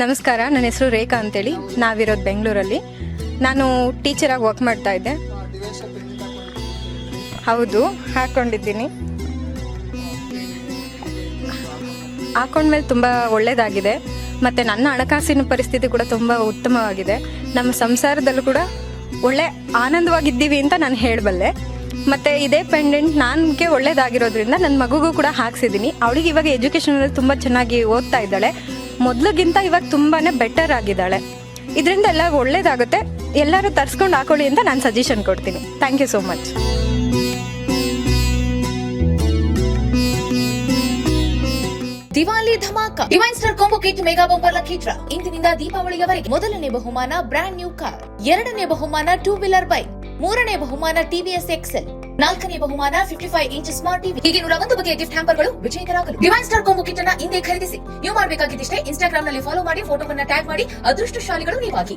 ನಮಸ್ಕಾರ, ನನ್ನ ಹೆಸರು ರೇಖಾ ಅಂತೇಳಿ. ನಾವಿರೋದು ಬೆಂಗಳೂರಲ್ಲಿ. ನಾನು ಟೀಚರಾಗಿ ವರ್ಕ್ ಮಾಡ್ತಾ ಇದ್ದೆ. ಹೌದು, ಹಾಕ್ಕೊಂಡಿದ್ದೀನಿ. ಹಾಕೊಂಡ್ಮೇಲೆ ತುಂಬ ಒಳ್ಳೆಯದಾಗಿದೆ. ಮತ್ತು ನನ್ನ ಹಣಕಾಸಿನ ಪರಿಸ್ಥಿತಿ ಕೂಡ ತುಂಬ ಉತ್ತಮವಾಗಿದೆ. ನಮ್ಮ ಸಂಸಾರದಲ್ಲೂ ಕೂಡ ಒಳ್ಳೆ ಆನಂದವಾಗಿದ್ದೀವಿ ಅಂತ ನಾನು ಹೇಳಬಲ್ಲೆ. ಮತ್ತು ಇದೇ ಪೆಂಡೆಂಟ್ ನನಗೆ ಒಳ್ಳೇದಾಗಿರೋದ್ರಿಂದ ನನ್ನ ಮಗುಗೂ ಕೂಡ ಹಾಕ್ಸಿದ್ದೀನಿ. ಅವಳಿಗೆ ಇವಾಗ ಎಜುಕೇಷನಲ್ಲಿ ತುಂಬ ಚೆನ್ನಾಗಿ ಓದ್ತಾ ಇದ್ದಾಳೆ. ಮೊದಲಿಗಿಂತ ಇವಾಗ ತುಂಬಾ ಬೆಟರ್ ಆಗಿದ್ದಾಳೆ. ಇದರಿಂದ ಎಲ್ಲ ಒಳ್ಳೇದಾಗುತ್ತೆ. ಎಲ್ಲರೂ ತರಿಸ್ಕೊಂಡು ಹಾಕೊಳ್ಳಿ ಅಂತ ನಾನು ಸಜೆಷನ್ ಕೊಡ್ತೀನಿ. Thank you so much. Diwali ಧಮಾಕ divine star combo kit mega bumper lucky draw. ಇಂದಿನಿಂದ ದೀಪಾವಳಿಯವರೆಗೆ ಮೊದಲನೇ ಬಹುಮಾನ ಬ್ರಾಂಡ್ ನ್ಯೂ ಕಾರ್, ಎರಡನೇ ಬಹುಮಾನ 2 ವೀಲರ್ ಬೈಕ್, ಮೂರನೇ ಬಹುಮಾನ ಟಿವಿಎಸ್ ಎಕ್ಸೆಲ್, ನಾಲ್ಕನೇ ಬಹುಮಾನ 55 ಇಂಚ್ ಸ್ಮಾರ್ಟ್ ಟಿವಿ. ಹೀಗೆ 101 ಬಗೆಯ ಗಿಫ್ಟ್ ಹ್ಯಾಂಪರ್ಗಳು ವಿಜೇತರಾಗಲು ಡಿವೈನ್ ಸ್ಟಾರ್ ಕಾಂಬೋ ಕಿಟ್ ಅನ್ನ ಇಂದೇ ಖರೀದಿಸಿ. ನೀವು ಮಾಡಬೇಕಾಗಿದ್ದಷ್ಟೇ ಇನ್ಸ್ಟಾಗ್ರಾಮ್ ನಲ್ಲಿ ಫಾಲೋ ಮಾಡಿ, ಫೋಟೋವನ್ನ ಟ್ಯಾಗ್ ಮಾಡಿ, ಅದೃಷ್ಟಶಾಲಿಗಳು ನೀವಾಗಿ.